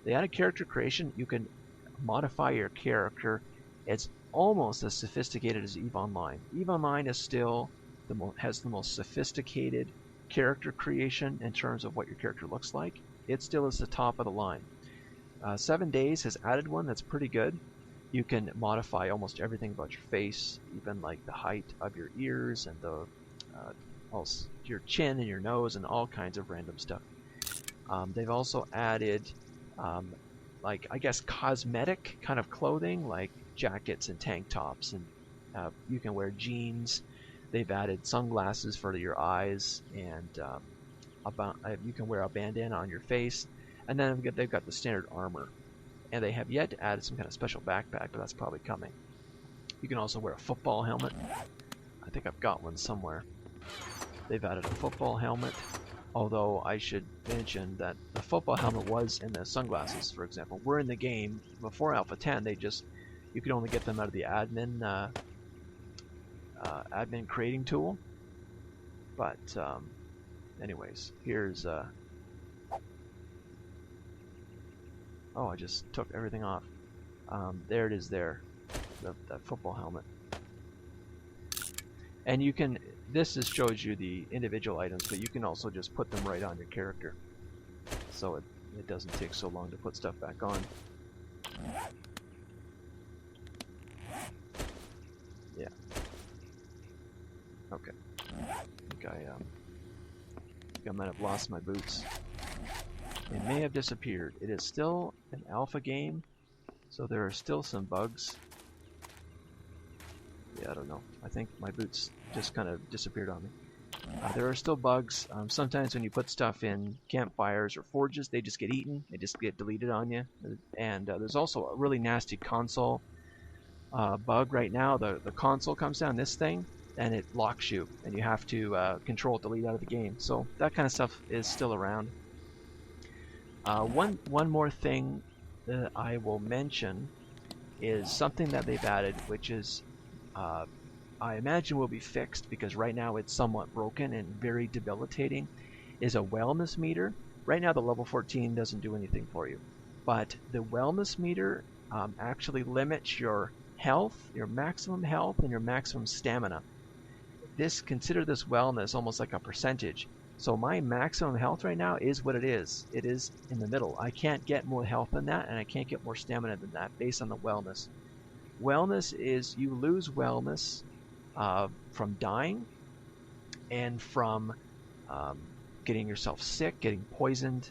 They added character creation. You can modify your character. It's almost as sophisticated as EVE Online. EVE Online is still has the most sophisticated character creation in terms of what your character looks like. It still is the top of the line. 7 Days has added one that's pretty good. You can modify almost everything about your face, even like the height of your ears and the also your chin and your nose and all kinds of random stuff. They've also added like, I guess, cosmetic kind of clothing, like jackets and tank tops, and you can wear jeans. They've added sunglasses for your eyes, and you can wear a bandana on your face. And then they've got the standard armor. And they have yet to add some kind of special backpack, but that's probably coming. You can also wear a football helmet. I think I've got one somewhere. They've added a football helmet. Although I should mention that the football helmet was in the sunglasses, for example. We're in the game before Alpha 10. You could only get them out of the admin creating tool. But anyways, here's oh, I just took everything off. There it is there, that football helmet. And you can, this just shows you the individual items, but you can also just put them right on your character. So it doesn't take so long to put stuff back on. Yeah. Okay. I think I might have lost my boots. They may have disappeared. It is still an alpha game, so there are still some bugs. Yeah, I don't know. I think my boots just kind of disappeared on me. There are still bugs. Sometimes when you put stuff in campfires or forges, they just get eaten. They just get deleted on you. And there's also a really nasty console bug right now. The console comes down, this thing, and it locks you, and you have to control delete out of the game. So that kind of stuff is still around. One more thing that I will mention is something that they've added, which is I imagine will be fixed because right now it's somewhat broken and very debilitating, is a wellness meter. Right now the level 14 doesn't do anything for you, but the wellness meter actually limits your health, your maximum health, and your maximum stamina. Consider this wellness almost like a percentage. So my maximum health right now is what it is. It is in the middle. I can't get more health than that, and I can't get more stamina than that based on the wellness. Wellness is you lose wellness from dying and from getting yourself sick, getting poisoned,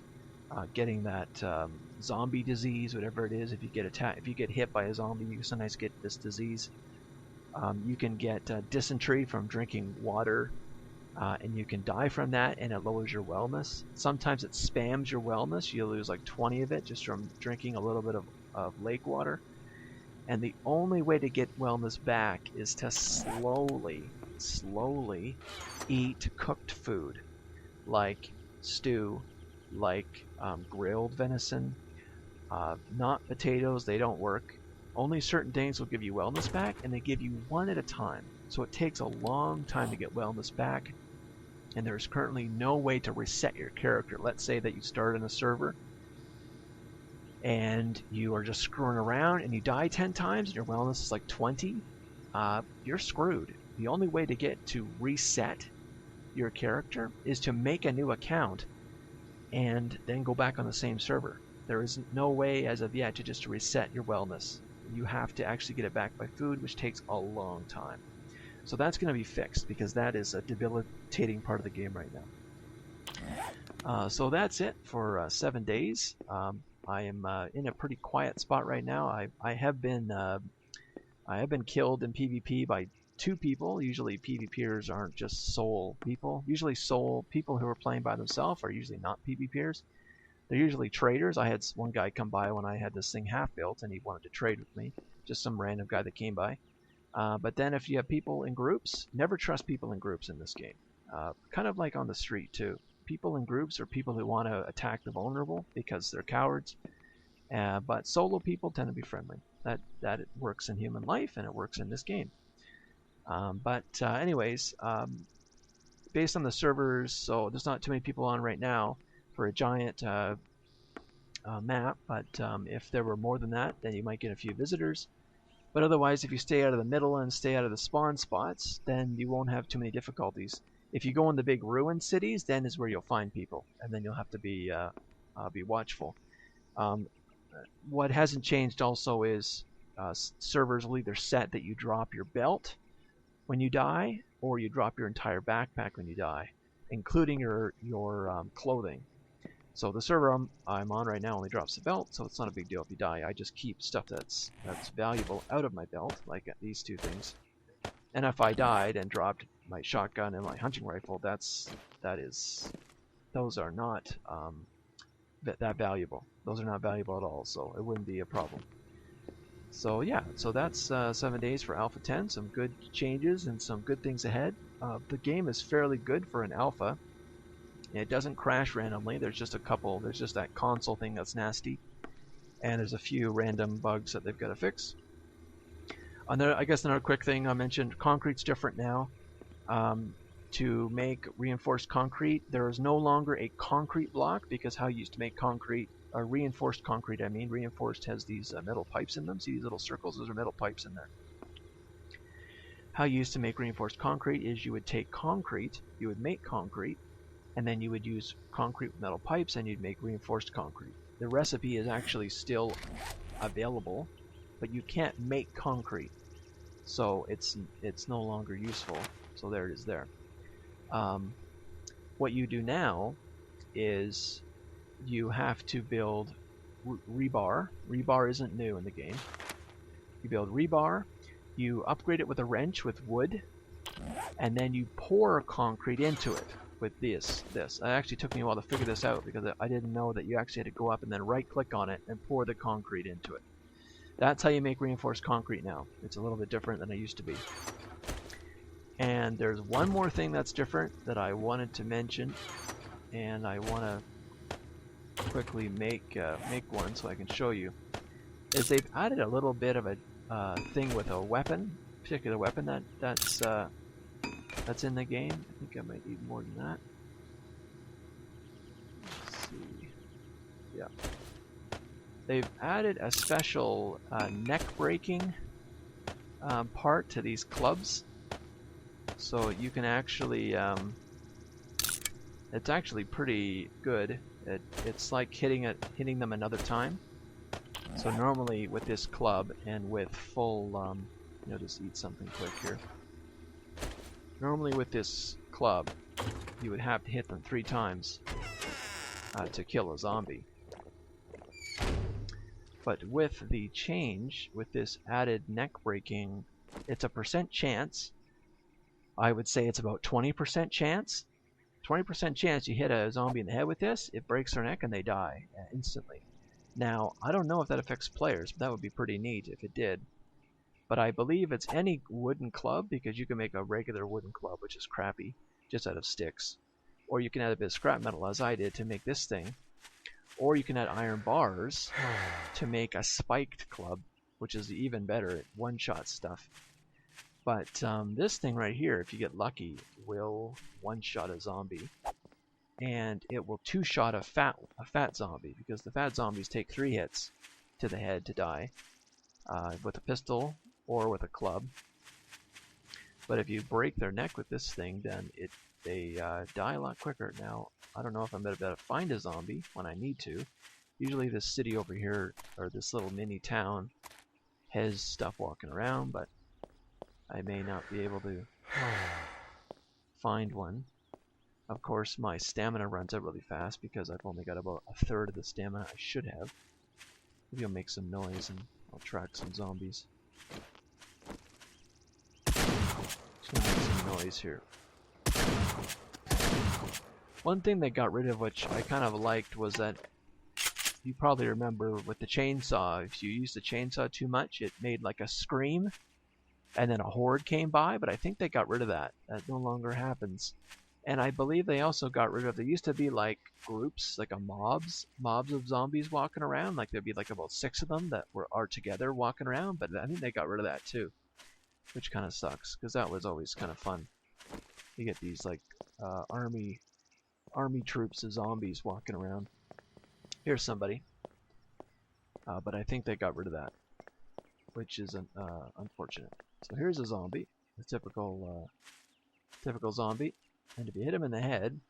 getting that zombie disease, whatever it is. If you get hit by a zombie, you sometimes get this disease. You can get dysentery from drinking water. And you can die from that, and it lowers your wellness. Sometimes it spams your wellness. You lose like 20 of it just from drinking a little bit of lake water. And the only way to get wellness back is to slowly eat cooked food, like stew, like grilled venison, not potatoes. They don't work. Only certain things will give you wellness back, and they give you one at a time. So it takes a long time to get wellness back. And there's currently no way to reset your character. Let's say that you start in a server and you are just screwing around and you die 10 times and your wellness is like 20. You're screwed. The only way to get to reset your character is to make a new account and then go back on the same server. There is no way as of yet to just reset your wellness. You have to actually get it back by food, which takes a long time. So that's going to be fixed because that is a debilitating part of the game right now. So that's it for 7 days. I am in a pretty quiet spot right now. I have been killed in PvP by 2 people. Usually PvPers aren't just soul people. Usually soul people who are playing by themselves are usually not PvPers. They're usually traders. I had one guy come by when I had this thing half built and he wanted to trade with me. Just some random guy that came by. But then if you have people in groups, never trust people in groups in this game. Kind of like on the street too. People in groups are people who want to attack the vulnerable because they're cowards. But solo people tend to be friendly. That works in human life and it works in this game. Anyways, based on the servers, so there's not too many people on right now for a giant map, but if there were more than that, then you might get a few visitors. But otherwise, if you stay out of the middle and stay out of the spawn spots, then you won't have too many difficulties. If you go in the big ruined cities, then is where you'll find people, and then you'll have to be watchful. Um, what hasn't changed also is servers will either set that you drop your belt when you die, or you drop your entire backpack when you die, including your clothing. So the server I'm on right now only drops the belt, so it's not a big deal if you die. I just keep stuff that's valuable out of my belt, like these two things. And if I died and dropped my shotgun and my hunting rifle, those are not that valuable. Those are not valuable at all, so it wouldn't be a problem. So yeah, so that's 7 days for Alpha 10. Some good changes and some good things ahead. The game is fairly good for an alpha. It doesn't crash randomly. There's just that console thing that's nasty. And there's a few random bugs that they've got to fix. I guess another quick thing I mentioned, concrete's different now. To make reinforced concrete, there is no longer a concrete block, because how you used to make concrete, reinforced concrete I mean, reinforced has these metal pipes in them. See these little circles? Those are metal pipes in there. How you used to make reinforced concrete is you would take concrete, you would make concrete, and then you would use concrete with metal pipes and you'd make reinforced concrete. The recipe is actually still available, but you can't make concrete, so it's no longer useful. So there it is there. What you do now is you have to build rebar. Rebar isn't new in the game. You build rebar, you upgrade it with a wrench with wood, and then you pour concrete into it with this. It actually took me a while to figure this out, because I didn't know that you actually had to go up and then right click on it and pour the concrete into it. That's how you make reinforced concrete now. It's a little bit different than it used to be. And there's one more thing that's different that I wanted to mention, and I want to quickly make one so I can show you. Is they've added a little bit of a thing with a weapon, particular weapon that's in the game. I think I might need more than that. Let's see. Yeah. They've added a special neck breaking part to these clubs. So you can actually, it's actually pretty good. It's like hitting them another time. So normally with this club and with full, just eat something quick here. Normally with this club, you would have to hit them 3 times to kill a zombie. But with the change, with this added neck breaking, it's a % chance. I would say it's about 20% chance. 20% chance you hit a zombie in the head with this, it breaks their neck and they die instantly. Now, I don't know if that affects players, but that would be pretty neat if it did. But I believe it's any wooden club, because you can make a regular wooden club, which is crappy, just out of sticks. Or you can add a bit of scrap metal, as I did, to make this thing. Or you can add iron bars to make a spiked club, which is even better at one-shot stuff. But this thing right here, if you get lucky, will one-shot a zombie. And it will two-shot a fat zombie, because the fat zombies take 3 hits to the head to die with a pistol or with a club. But if you break their neck with this thing, then they die a lot quicker. Now, I don't know if I'm going to be able to find a zombie when I need to. Usually this city over here, or this little mini town, has stuff walking around, but I may not be able to find one. Of course, my stamina runs out really fast, because I've only got about 1/3 of the stamina I should have. Maybe I'll make some noise and I'll track some zombies. Just gonna make some noise here. One thing they got rid of, which I kind of liked, was that you probably remember with the chainsaw, if you used the chainsaw too much, it made like a scream, and then a horde came by, but I think they got rid of that. That no longer happens. And I believe they also got rid of, there used to be like groups, like mobs of zombies walking around, like there'd be like about 6 of them that are together walking around, but I think they got rid of that too, which kind of sucks, because that was always kind of fun. You get these like army troops of zombies walking around. Here's somebody. but I think they got rid of that, which is unfortunate. So here's a zombie, a typical zombie, and if you hit him in the head,